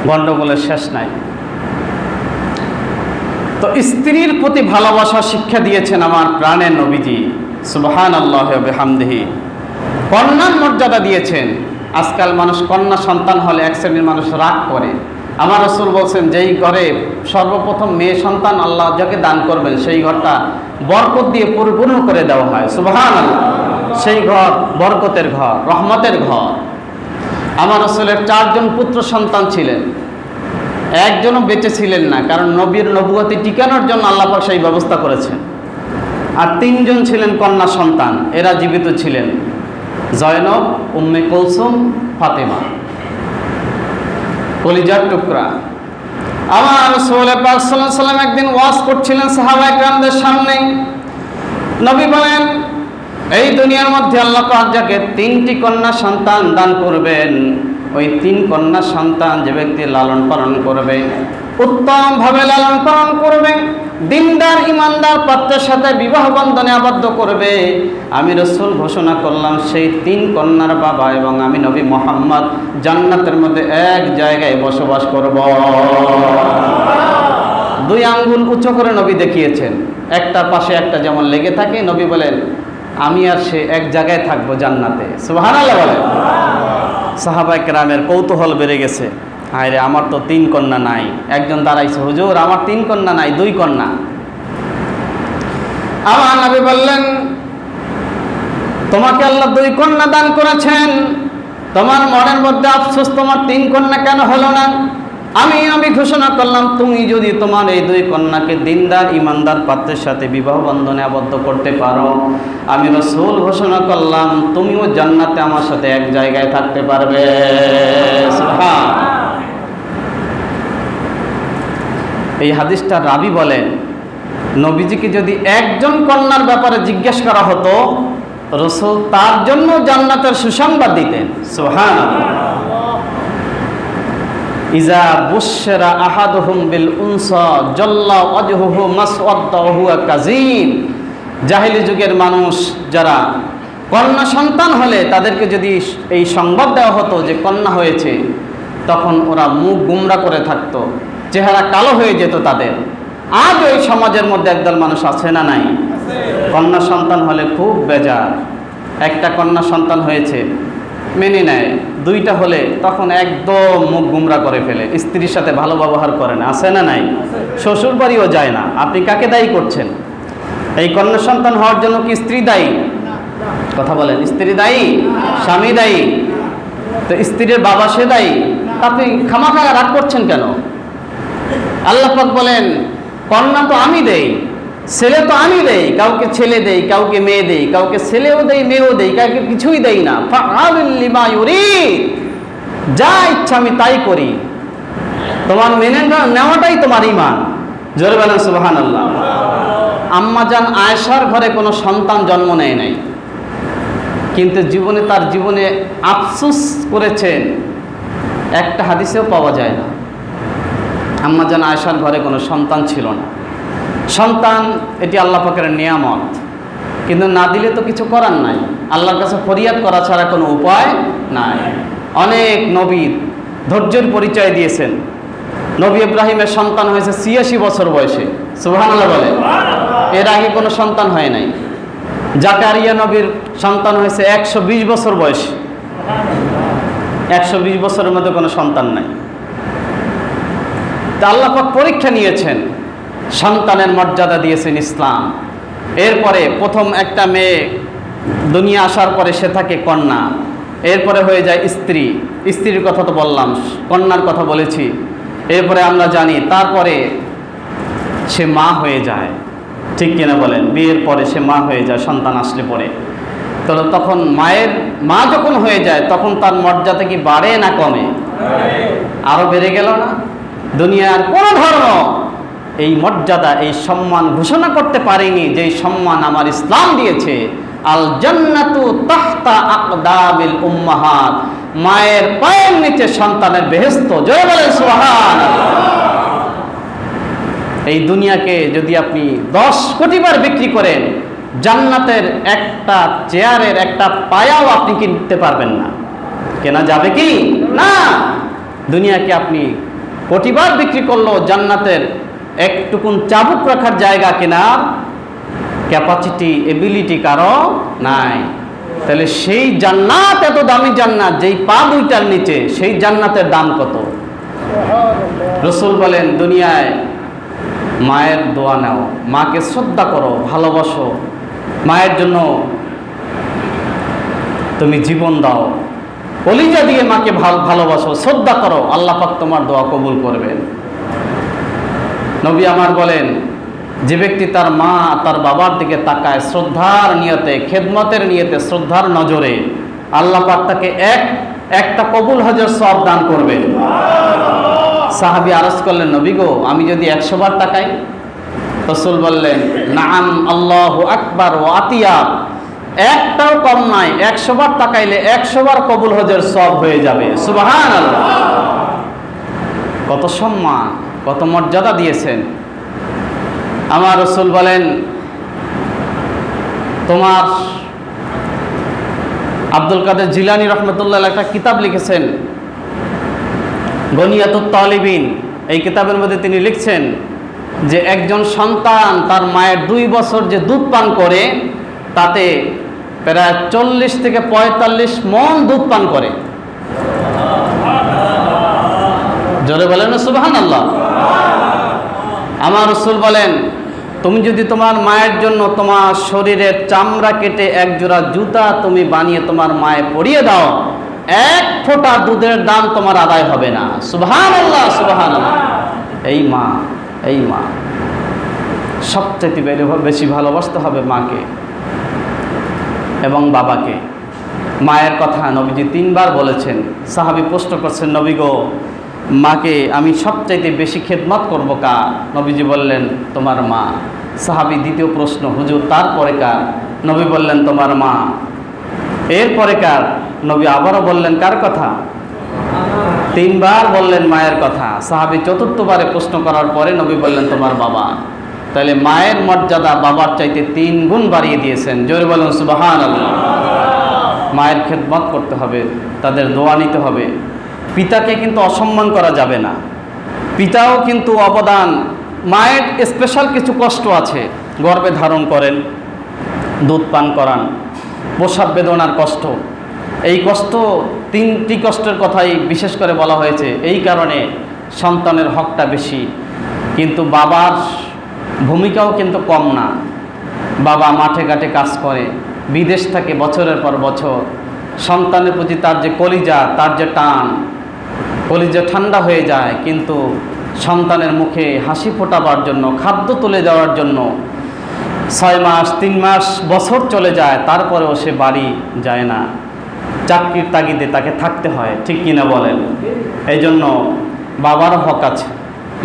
গণ্ডগোলের শেষ নাই। তো স্ত্রীর প্রতি ভালোবাসা শিক্ষা দিয়েছেন আমার প্রাণের নবীজি সুবহানাল্লাহ ওয়া বিহামদিহি। কন্যার মর্যাদা দিয়েছেন। আজকাল মানুষ কন্যা সন্তান হলে এক শ্রেণীর মানুষ রাগ করে। আমার রাসূল বলছেন, যেই ঘরে সর্বপ্রথম মেয়ে সন্তান আল্লাহ যাকে দান করবেন সেই ঘরটা বরকত দিয়ে পরিপূর্ণ করে দেওয়া হয়। সুবহানাল্লাহ। সেই ঘর বরকতের ঘর, রহমতের ঘর। আমার রাসূলের 4 জন পুত্র সন্তান ছিলেন, একজনও বেঁচে ছিলেন না, কারণ নবীর নবুয়তি টিকানোর জন্য আল্লাহ পাক সেই ব্যবস্থা করেছেন। আর 3 জন ছিলেন কন্যা সন্তান, এরা জীবিত ছিলেন, জয়নব, উম্মে কুলসুম, ফাতেমা, কলিজার টুকরা। আমার রাসূল পাক সাল্লাল্লাহু আলাইহি ওয়াসাল্লাম একদিন ওয়াজ করছিলেন সাহাবায়ে কেরামদের সামনে। নবী বলেন, এই দুনিয়ার মধ্যে আল্লাহ পাক যাকে 3টি কন্যা সন্তান দান করবেন, ওই 3 কন্যা সন্তান যে ব্যক্তি লালন পালন করবে, উত্তমভাবে লালন পালন করবে, দিনদার ইমানদার পাত্রের সাথে বিবাহ বন্ধনে আবদ্ধ করবে, আমি রাসূল ঘোষণা করলাম সেই 3 কন্যার বাবা এবং আমি নবী মুহাম্মদ জান্নাতের মধ্যে এক জায়গায় বসবাস করব। 2 আঙ্গুল উঁচু করে নবী দেখিয়েছেন, একটার পাশে একটা যেমন লেগে থাকে। নবী বলেন আমি আর সে এক জায়গায় থাকবো জান্নাতে। সুবহানাল্লাহ বলেন। সাহাবায়ে কেরামের কৌতূহল বেড়ে গেছে, হায়রে আমার তো 3 কন্যা নাই। একজন দাঁড়াইছে, হুজুর আমার 3 কন্যা নাই, 2 কন্যা। আমার নবী বললেন তোমাকে আল্লাহ 2 কন্যা দান করেছেন, তোমার মনের মধ্যে আফসোস তোমার 3 কন্যা কেন হলো না? আমি ঘোষণা করলাম তুমি যদি তোমার এই 2 কন্যাকে দিনদার ইমানদার পাত্রের সাথে বিবাহ বন্ধনে আবদ্ধ করতে পারো, আমি রাসূল ঘোষণা করলাম তুমিও জান্নাতে আমার সাথে এক জায়গায় থাকতে পারবে। সুবহান। এই হাদিসটার রাবী বলেন নবীজিকে যদি একজন কন্যার ব্যাপারে জিজ্ঞেস করা হতো, রাসূল তার জন্য জান্নাতের সুসংবাদ দিতেন। সুবহানাল্লাহ। ইজা বুশরা আহাদুহুম বিল উনসা জাল্লা ওয়াজহুহু মাসওয়াদ্দা ওয়া হুয়া কাযীম। জাহেলি যুগের মানুষ যারা কন্যা সন্তান হলে তাদেরকে যদি এই সংবাদ দেওয়া হতো যে কন্যা হয়েছে, তখন ওরা মুখ গুমরা করে থাকতো, চেহারা কালো হয়ে যেত তাদের। আজ ওই সমাজের মধ্যে একদল মানুষ আছে না নাই? কন্যা সন্তান হলে খুব বেজার। একটা কন্যা সন্তান হয়েছে মেনে নেয়, 2টা হলে তখন একদম মুখ গুমরা করে ফেলে, স্ত্রীর সাথে ভালো ব্যবহার করে না, আছে না নাই? শ্বশুর বাড়িও যায় না। আপনি কাকে দায়ী করছেন? এই কন্যা সন্তান হওয়ার জন্য কি স্ত্রী দায়ী? কথা বলেন, স্ত্রী দায়ী? স্বামী দায়ী? তো স্ত্রীর বাবা সে দায়ী? আপনি খামাখা রাগ করছেন কেন? আল্লাহ পাক বলেন কন্যা তো আমি দেই, ছেলে তো আমি দেই, কাউকে ছেলে দেই, কাউকে মেয়ে দেই, কাউকে ছেলেও দেই মেয়েও দেই, কাউকে কিছুই দেই না। ফাআলুল লিমা ইউরিদ, যা ইচ্ছা আমি তাই করি। তোমার মেনে নেওয়াটাই তোমার ঈমান। জোরে বলেন সুবহানাল্লাহ। আম্মাজান আয়েশার ঘরে কোনো সন্তান জন্ম নেয় নাই, কিন্তু তার জীবনে আফসোস করেছেন একটা হাদিসেও পাওয়া যায় না। আম্মাজান আয়েশার ঘরে কোনো সন্তান ছিল না। সন্তান এটি আল্লাহ পাকের নিয়ামত, কিন্তু না দিলে তো কিছু করার নাই। আল্লাহর কাছে ফরিয়াদ করা ছাড়া কোনো উপায় নাই। অনেক নবী ধৈর্যের পরিচয় দিয়েছেন। নবী ইব্রাহিমের সন্তান হয়েছে ৮৬ বছর বয়সে। সুবহানাল্লাহ বলে। এর আগে কোনো সন্তান হয় নাই। জাকারিয়া নবীর সন্তান হয়েছে ১২০ বছর বয়সে। ১২০ বছরের মধ্যে কোনো সন্তান নাই। তা আল্লাহ পাক পরীক্ষা নিয়েছেন, সন্তানের মর্যাদা দিয়েছেন ইসলাম। এরপরে প্রথম একটা মেয়ে দুনিয়া আসার পরে সে থাকে কন্যা, এরপরে হয়ে যায় স্ত্রী। স্ত্রীর কথা তো বললাম, কন্যার কথা বলেছি। এরপরে আমরা জানি তারপরে সে মা হয়ে যায়, ঠিক কিনা বলেন? বিয়ের পরে সে মা হয়ে যায় সন্তান আসলে পরে। তো তখন মা যখন হয়ে যায় তখন তার মর্যাদা কি বাড়ে না কমে? আরো বেড়ে গেল না? দুনিয়ার কোন ধর্ম এই মর্যাদা এই সম্মান ঘোষণা করতে পারেনি যে সম্মান আমার ইসলাম দিয়েছে। আল জান্নাতু তাহতা আকদামিল উম্মাহাত, মায়ের পায়ের নিচে সন্তানের বেহেশত। জয় বলেন সুবহানাল্লাহ। এই দুনিয়াকে যদি আপনি 10 কোটি বার বিক্রি করেন, জান্নাতের একটা চেয়ারের একটা পায়াও আপনি কিনতে পারবেন না। কেনা যাবে কি? না। দুনিয়াকে আপনি কোটিবার বিক্রি করলেও জান্নাতের একটুকুন চাবুক রাখার জায়গা কেনার ক্যাপাসিটি এবিলিটি কারো নাই। তাহলে সেই জান্নাত, এত দামি জান্নাত, যেই পা 2টার নিচে, সেই জান্নাতের দাম কত? রাসূল বলেন দুনিয়ায় মায়ের দোয়া নাও, মাকে শ্রদ্ধা করো, ভালোবাসো, মায়ের জন্য তুমি জীবন দাও, কলিজা দিয়ে মাকে ভালোবাসো, শ্রদ্ধা করো, আল্লাহ পাক তোমার দোয়া কবুল করবেন। নবী আমার বলেন যে ব্যক্তি তার মা তার বাবার দিকে তাকায় শ্রদ্ধার নিয়তে, খেদমতের নিয়তে, শ্রদ্ধার নজরে, আল্লাহ পাক তাকে একটা কবুল হজের সওয়াব দান করবেন। সাহাবী আরজ করলেন নবী গো, আমি যদি 100 বার তাকাই? রাসূল বললেন নাআম আল্লাহু আকবার ওয়া আতিয়াব, একটাও কম নাই। 100 বার তাকাইলে 100 বার কবুল হজের সওয়াব হয়ে যাবে। সুবহানাল্লাহ। কত সম্মান, কত মর্যাদা দিয়েছেন। আমার রাসূল বলেন, তোমার আব্দুল কাদের জিলানী রহমতুল্লাহ একটা কিতাব লিখেছেন, গনিয়াতুত তালিবিন। এই কিতাবের মধ্যে তিনি লিখছেন যে একজন সন্তান তার মায়ের 2 বছর যে দুধ পান করে তাতে প্রায় 40 থেকে 45 মণ দুধ পান করে। জোরে বলেন না সুবহানাল্লাহ। আমার রাসূল বলেন, তুমি যদি তোমার মায়ের জন্য তোমার শরীরের চামড়া কেটে এক জোড়া জুতা তুমি বানিয়ে তোমার মায়ে পরিয়ে দাও, 1 ফোঁটা দুধের দাম তোমার আদায় হবে না। সুবহানাল্লাহ, সুবহানাল্লাহ। এই মা সবচেয়ে বেশি ভালোবাসতে হবে মাকে এবং বাবাকে। মায়ের কথা নবীজি 3 বার বলেছেন। সাহাবী প্রশ্ন করছেন, নবী গো, মাকে আমি সবচাইতে বেশি খেদমত করব কার? নবীজি বললেন, তোমার মা। সাহাবী দ্বিতীয় প্রশ্ন, হুজুর তারপরে কার? নবী বললেন, তোমার মা। এরপরে কার? নবী আবারও বললেন, কার কথা? 3 বার বললেন মায়ের কথা। সাহাবী চতুর্থবারে প্রশ্ন করার পরে নবী বললেন, তোমার বাবা। তাহলে মায়ের মর্যাদা বাবার চাইতে 3 গুণ বাড়িয়ে দিয়েছেন। জোরে বলুন সুবহানাল্লাহ। মায়ের খেদমত করতে হবে, তাদের দোয়া নিতে হবে। পিতাকে কিন্তু অসম্মান করা যাবে না। পিতাও কিন্তু অবদান। মায়ের স্পেশাল কিছু কষ্ট আছে। গর্ভে ধারণ করেন, দুধ পান করান, প্রসব বেদনার কষ্ট। এই কষ্ট 3টি কষ্টের কথাই বিশেষ করে বলা হয়েছে। এই কারণে সন্তানের হকটা বেশি। কিন্তু বাবার ভূমিকাও কিন্তু কম না। বাবা মাঠে ঘাটে কাজ করে, বিদেশ থাকে বছরের পর বছর। সন্তানের প্রতি তার যে কলিজা, তার যে টান, কলিজা ঠান্ডা হয়ে যায়। কিন্তু সন্তানের মুখে হাসি ফোটাবার জন্য, খাদ্য তুলে দেওয়ার জন্য 6 মাস, 3 মাস, বছর চলে যায়, তারপরেও সে বাড়ি যায় না। চাকরির তাগিদে তাকে থাকতে হয়, ঠিক কিনা বলেন? এই জন্য বাবার হক আছে,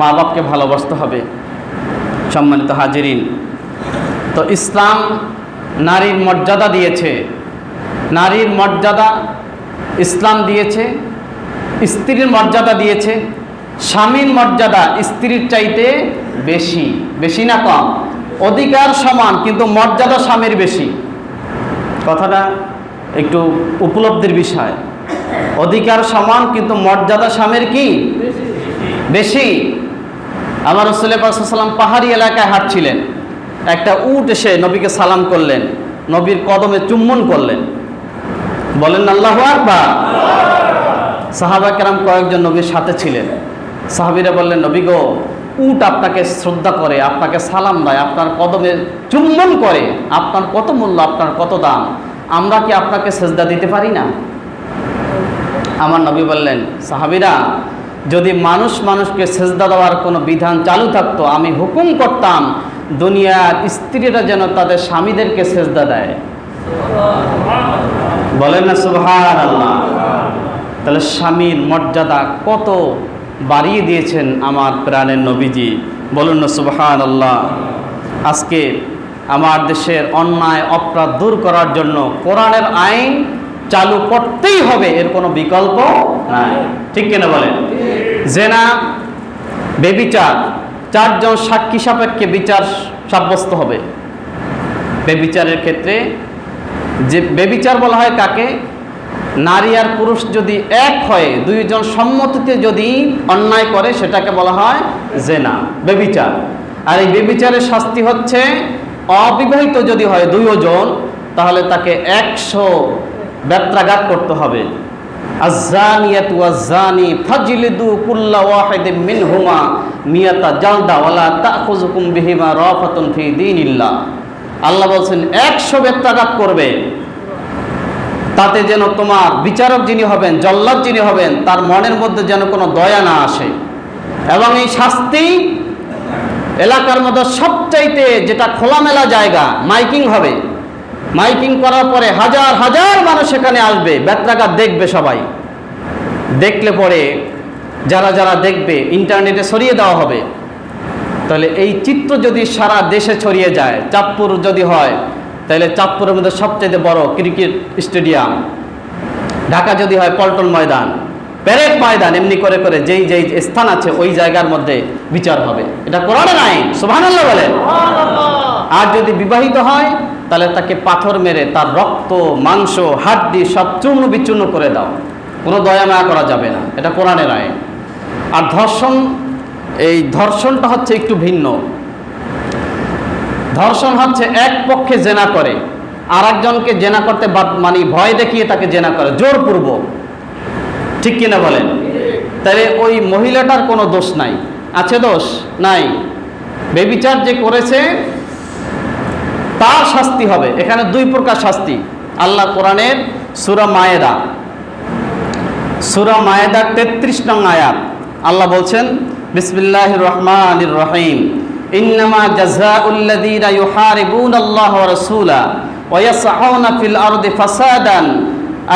মা বাপকে ভালোবাসতে হবে। সম্মানিত হাজিরিন, তো ইসলাম নারীর মর্যাদা দিয়েছে। নারীর মর্যাদা ইসলাম দিয়েছে, স্ত্রীর মর্যাদা দিয়েছে। স্বামীর মর্যাদা স্ত্রীর চাইতে বেশি। বেশি না কম? অধিকার সমান, কিন্তু মর্যাদা স্বামীর বেশি। কথাটা একটু উপলব্ধির বিষয়। অধিকার সমান, কিন্তু মর্যাদা স্বামীর কি বেশি। আমার রাসূল পাক সাল্লাল্লাহু আলাইহি ওয়াসাল্লাম পাহাড়ি এলাকায় হাঁটছিলেন। একটা উট এসে নবীকে সালাম করলেন, নবীর কদমে চুম্বন করলেন। বলেন আল্লাহু আকবার। সাহাবা কেরাম কয়েকজন নবীর সাথে ছিলেন। সাহাবীরা বললেন, নবী গো, উট আপনাকে শ্রদ্ধা করে, আপনাকে সালাম দেয়, আপনার কদমে চুম্বন করে, আপনার কত মূল্য, আপনার কত দাম, আমরা কি আপনাকে সেজদা দিতে পারি না? আমার নবী বললেন, সাহাবীরা, যদি মানুষ মানুষকে সেজদা দেওয়ার কোনো বিধান চালু থাকতো, আমি হুকুম করতাম দুনিয়ার স্ত্রীরা যেন তাদের স্বামীদেরকে সেজদা দেয়। বলেন না সুবহানাল্লাহ। তাহলে স্বামীর মর্যাদা কত বাড়িয়ে দিয়েছেন আমার প্রাণের নবীজি। বলুন না সুবহানাল্লাহ। আজকে আমার দেশের অন্যায় অপরাধ দূর করার জন্য কোরআনের আইন চালু করতেই হবে, এর কোনো বিকল্প নাই, ঠিক কিনা বলেন? জেনা, বেবিচার, 4 জন সাক্ষী সাপেক্ষে বিচার সাব্যস্ত হবে। বেবিচারের ক্ষেত্রে, যে বেবিচার বলা হয় কাকে? নারী আর পুরুষ যদি এক হয়ে 2 জন সম্মতিতে যদি অন্যায় করে, সেটাকে বলা হয় জেনা, বেবিচার। আর এই বেবিচারের শাস্তি হচ্ছে, অবিবাহিত যদি হয় 2 জন, তাহলে তাকে 100 বেত্রাঘাত করতে হবে। আয-যানিয়াতু ওয়াজ-যানি ফাজলিদু কুল্লা ওয়াহিদিন মিনহুমা মিয়াতা জালদা ওয়ালা তাখুযুকুম বিহিমা রাফাতুন ফি দীনিল্লাহ। আল্লাহ বলছেন 100 বেত্রাঘাত করবে, তাতে যেন তোমার বিচারক যিনি হবেন, জল্লাদ যিনি হবেন, তার মনের মধ্যে যেন কোনো দয়া না আসে। এবং এই শাস্তি এলাকার মধ্যে সবচাইতে যেটা খোলামেলা জায়গা, মাইকিং হবে। মাইকিং করার পরে হাজার হাজার মানুষ সেখানে আসবে, বেত্রাঘাত দেখবে সবাই। দেখলে পরে যারা যারা দেখবে, ইন্টারনেটে ছড়িয়ে দেওয়া হবে। তাহলে এই চিত্র যদি সারা দেশে ছড়িয়ে যায়, চাঁদপুর যদি হয়, তাহলে চাঁদপুরের মধ্যে সবচেয়ে বড় ক্রিকেট স্টেডিয়াম, ঢাকা যদি হয় পল্টন ময়দান, পেরেক ময়দান এমনি করে করে যেই যেই স্থান আছে ওই জায়গার মধ্যে বিচার হবে। এটা কোরআনের আইন, সুবহানাল্লাহ বলেন। আর যদি বিবাহিত হয় তাহলে তাকে পাথর মেরে তার রক্ত মাংস হাড্ডি সব চূর্ণ বিচূর্ণ করে দাও, কোনো দয়া মায়া করা যাবে না, এটা কোরআনের আইন। আর ধর্ষণ, এই ধর্ষণটা হচ্ছে একটু ভিন্ন। ধর্ষণ হচ্ছে এক পক্ষে জেনা করে আর একজনকে জেনা করতে মানে ভয় দেখিয়ে তাকে জেনা করে জোরপূর্বক, ঠিক কিনা বলেন? তাহলে ওই মহিলাটার কোনো দোষ নাই, আছে দোষ নাই। বেবিচার যে করেছে তার শাস্তি হবে। এখানে দুই প্রকার শাস্তি। আল্লাহ কোরআনের সূরা মায়েদার 33 নং আয়াত আল্লাহ বলছেন, বিসমিল্লাহির রহমানির রহিম, ইন্নামা জাযাউল্লাযীনা ইউহারিবুনাল্লাহা ওয়া রাসূলাহু ওয়া ইয়াসআউনা ফিল আরদি ফাসাদান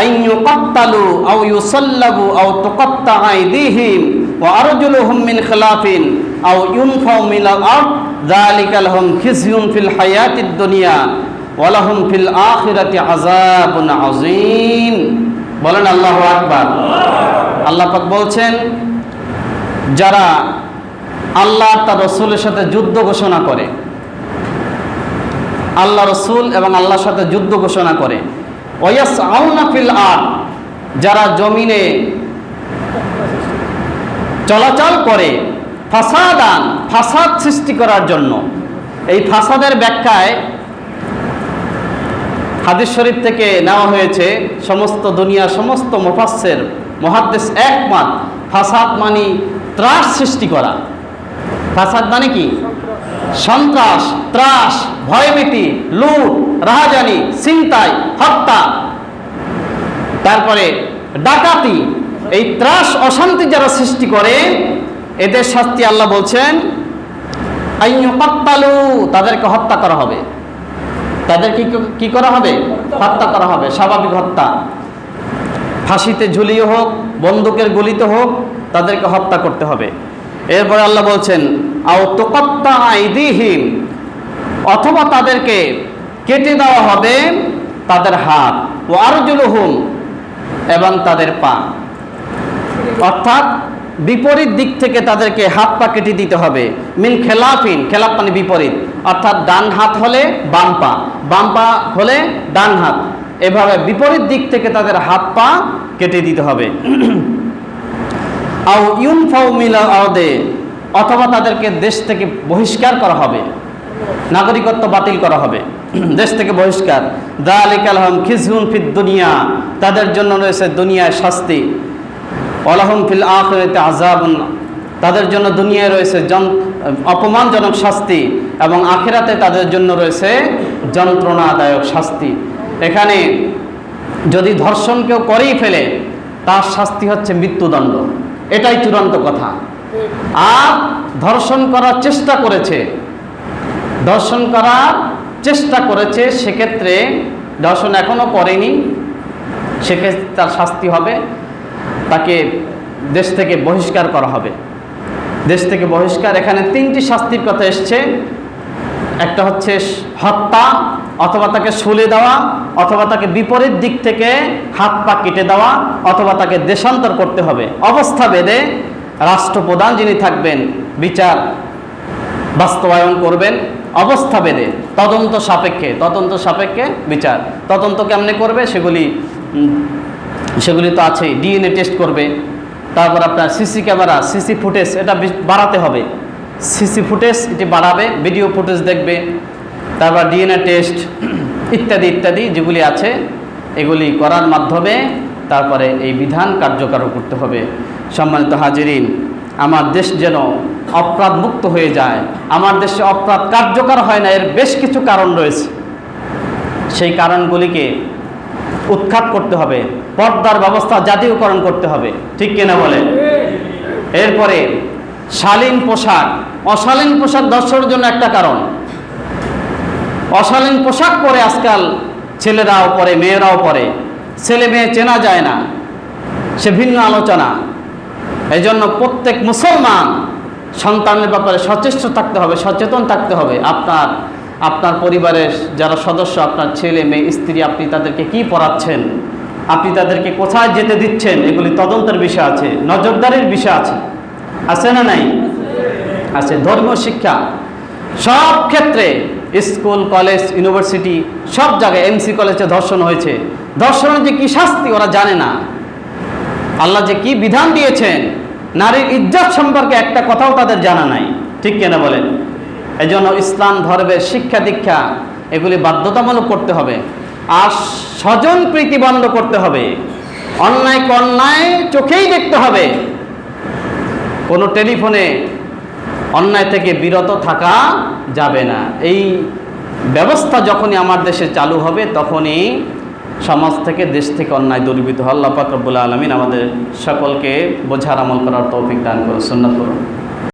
আন ইউকাত্তালু আও ইউসাল্লাবু আও তুকাত্তা আইদিহিম ওয়া আরজুলুহুম মিন খিলাফিন আও ইউনফাউ মিনাল আরদ যালিকা লাহুম খিজয়ুন ফিল হায়াতিদ দুনিয়া ওয়া লাহুম ফিল আখিরাতি আযাবুন আযীম। বলেন আল্লাহু আকবার। আল্লাহ পাক বলছেন, যারা আল্লাহ তার রসুলের সাথে যুদ্ধ ঘোষণা করে, আল্লাহ রসুল এবং আল্লাহর সাথে যুদ্ধ ঘোষণা করে, ওয়ায়াসআউনা ফিল আরদ, যারা জমিনে চলাচল করে, ফাসাদান, ফাসাদ সৃষ্টি করার জন্য। এই ফাসাদের ব্যাখ্যায় হাদিস শরীফ থেকে নেওয়া হয়েছে, সমস্ত দুনিয়ার সমস্ত মুফাসসির মুহাদ্দিস একমত, ফাসাদ মানে ত্রাস সৃষ্টি করা। ফাসাদ মানে কি? সন্ত্রাস, ত্রাস, ভয়ভীতি, লুট, রাহাজানি, ছিনতাই, হত্যা, তারপরে ডাকাতি, এই ত্রাস অশান্তি যারা সৃষ্টি করে এদের শাস্তি আল্লাহ বলছেন আইয়ুকাত্তালু, তাদেরকে হত্যা করা হবে। তাদের কি করা হবে? হত্যা করা হবে, স্বাভাবিক হত্যা, ফাঁসিতে ঝুলিয়ে হোক, বন্দুকের গুলিতে হোক, তাদেরকে হত্যা করতে হবে। এরপরে আল্লাহ বলছেন আও তুকাত্তা আইদিহিম, অথবা তাদেরকে কেটে দেওয়া হবে তাদের হাত, ও আরজুলুহুম, এবং তাদের পা, অর্থাৎ বিপরীত দিক থেকে তাদেরকে হাত পা কেটে দিতে হবে। মিন খেলাফিন, খেলাফ মানে বিপরীত, অর্থাৎ ডান হাত হলে বাম পা, বাম পা হলে ডান হাত, এভাবে বিপরীত দিক থেকে তাদের হাত পা কেটে দিতে হবে। আও ইউনফাউ মিনাল আরদে, অথবা তাদেরকে দেশ থেকে বহিষ্কার করা হবে, নাগরিকত্ব বাতিল করা হবে, দেশ থেকে বহিষ্কার। যালিকা লাহুম খিজয়ুন ফিদ দুনিয়া, তাদের জন্য রয়েছে দুনিয়ায় শাস্তি, ওয়া লাহুম ফিল আখিরাতি আযাবুন, তাদের জন্য দুনিয়ায় রয়েছে অপমানজনক শাস্তি এবং আখিরাতে তাদের জন্য রয়েছে যন্ত্রণাদায়ক শাস্তি। এখানে যদি ধর্ষণ কেউ করেই ফেলে তার শাস্তি হচ্ছে মৃত্যুদণ্ড, এটাই চূড়ান্ত কথা। আর ধর্ষণ করার চেষ্টা করেছে, সেক্ষেত্রে ধর্ষণ এখনো করেনি, সেক্ষেত্রে তার শাস্তি হবে, তাকে দেশ থেকে বহিষ্কার করা হবে। দেশ থেকে বহিষ্কার, এখানে 3টি শাস্তির কথা এসছে। একটা হচ্ছে হত্যা, অথবা তাকে শুলে দেওয়া, অথবা তাকে বিপরীত দিক থেকে হাত পা কেটে দেওয়া, অথবা তাকে দেশান্তর করতে হবে। অবস্থা ভেদে রাষ্ট্রপ্রধান যিনি থাকবেন বিচার বাস্তবায়ন করবেন, অবস্থা ভেদে তদন্ত সাপেক্ষে বিচার। তদন্ত কেমনে করবে? সেগুলি তো আছেই, ডিএনএ টেস্ট করবে, তারপর আপনার সিসি ক্যামেরা, সিসি ফুটেজ এটা বাড়াতে হবে, সিসি ফুটেজ এটি বাড়াবে, ভিডিও ফুটেজ দেখবে, তারপর ডিএনএ টেস্ট ইত্যাদি ইত্যাদি যেগুলি আছে এগুলি করার মাধ্যমে তারপরে এই বিধান কার্যকর করতে হবে। সম্মানিত হাজিরিন, আমার দেশ যেন অপরাধ মুক্ত হয়ে যায়, আমার দেশে অপরাধ কার্যকর হয় না, এর বেশ কিছু কারণ রয়েছে। সেই কারণগুলিকে উৎখাত করতে হবে, পর্দার ব্যবস্থা জাতীয়করণ করতে হবে, ঠিক কিনা বলে? এরপরে শালীন পোশাক, অশালীন পোশাক ধর্ষণের জন্য একটা কারণ। অশালীন পোশাক পরে আজকাল ছেলেরাও পরে, মেয়েরাও পরে, ছেলে মেয়ে চেনা যায় না, সে ভিন্ন আলোচনা। এই জন্য প্রত্যেক মুসলমান সন্তানের ব্যাপারে সচেতন থাকতে হবে। আপনার পরিবারের যারা সদস্য, আপনার ছেলে মেয়ে স্ত্রী, আপনি তাদেরকে কি পড়াচ্ছেন, আপনি তাদেরকে কোথায় যেতে দিচ্ছেন, এগুলি তদন্তের বিষয় আছে, নজরদারির বিষয় আছে, আছে না নাই? আছে। ধর্মীয় শিক্ষা সব ক্ষেত্রে, স্কুল, কলেজ, ইউনিভার্সিটি, সব জায়গায়। এমসি কলেজে ধর্ষণ হয়েছে, ধর্ষণের যে কি শাস্তি ওরা জানে না, আল্লাহ যে কি বিধান দিয়েছেন, নারীর ইজ্জত সম্পর্কে একটা কথাও তাদের জানা নাই। ঠিক কিনা বলেন? এজন্য ইসলাম ধর্মের শিক্ষা দীক্ষা এগুলি বাধ্যতামূলক করতে হবে। আর স্বজন প্রীতি বন্ধ করতে হবে, অন্যায় অন্যায় চোখেই দেখতে হবে। কোনো টেলিফোনে অন্যায় থেকে বিরত থাকা যাবে না। এই ব্যবস্থা যখনই আমার দেশে চালু হবে, তখনই সমাজ থেকে, দেশ থেকে অন্যায় দূরীভূত হবে। আল্লাহ পাক রব্বুল আলামিন আমাদের সকলকে বোঝার আমল করার তৌফিক দান করুন, সুন্নাত করুন।